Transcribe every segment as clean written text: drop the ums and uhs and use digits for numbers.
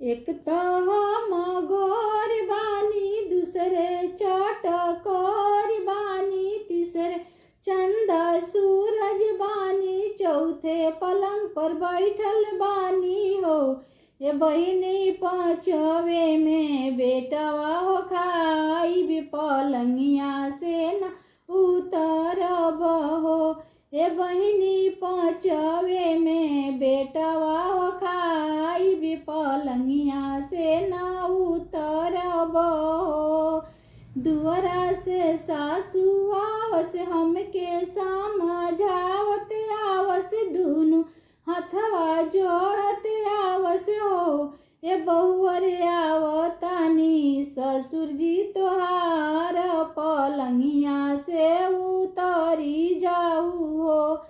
एक तो हम गोर बानी, दूसरे चटकोर बानी, तीसरे चंदा सूरज बानी, चौथे पलंग पर बैठल बानी हो। ये बहिनी पांचवे में बेटवा हो खाई भी पलंगिया से न उतरब हो। ये बहिनी पांचवे में बेटवा हो खाई भी पलंगिया से न उतरब हो। दुअरा से सासू आवस हमके समझावत आवस, दुनु हथवा जोड़त आवस हो। ये बहुअर आवतानी ससुर जी तोहार पलंगिया से उतरी जाऊ हो।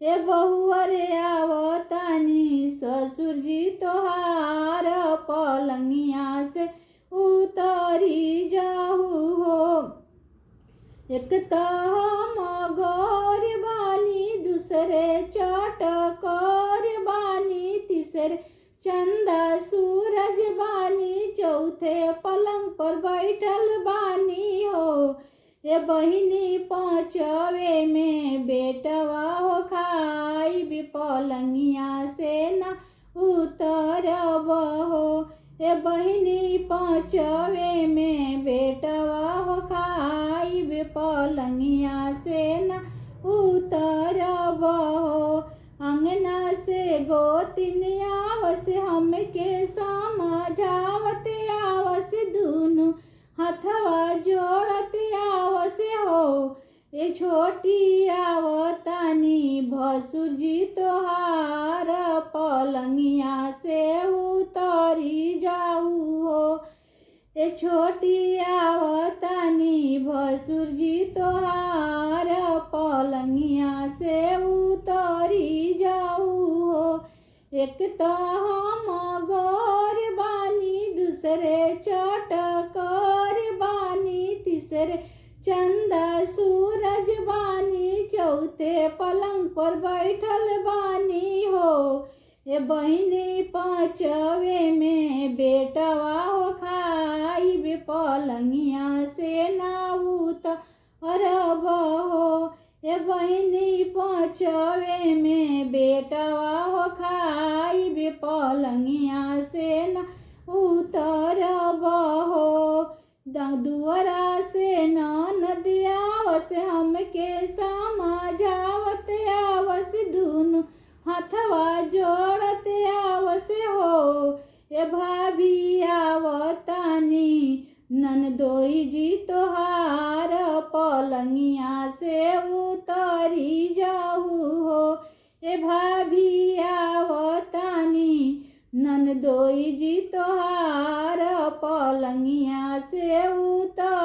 ये बहुअर आवतानी ससुर जी तोहार पलंगिया से उतरी जाऊ हो। एक तो हम गोर बानी, दूसरे चटकोर बानी, तीसरे चंदा सूरज बानी, चौथे पलंग पर बैठल बानी हो। ये बहिनी पांचवे में बेटवा हो खाई भी पलंगिया से न उतरब हो। ये बहिनी पांचवे में बेटवा हो खाई भी पलंगिया से न उतरब हो। अंगना से गोतिन आवस हमके समझावत आवस, दुनु हथवा जोड़त आवस हो। ये छोटी आवतानी भसुर जी तोहार पलंगिया से उतरी जाऊ हो। ये छोटी आवतानी भसुर जी तोहार पलंगिया से उतरी जाऊ हो। एक तो हम गोर बानी, दूसरे चटकोर बानी, तीसरे चंदा सूरज बानी, चौथे पलंग पर बैठल बानी हो। ये बहिनी पांचवे में बेटवा हो खाई भी पलंगिया से ना उतरब हो। ये बहिनी पांचवे में बेटवा हो खाई भी पलंगिया से न उतरब हो। दुअरा से ननद आवस हमके समझावत आवस, दुनु हथवा जोड़त आवस हो। ये भाभी आवतानी ननदोई जी तोहार पलंगिया से उतरी जाऊ हो। ये भाभी आवतानी ननदोई जी तोहार पलंगिया से उतर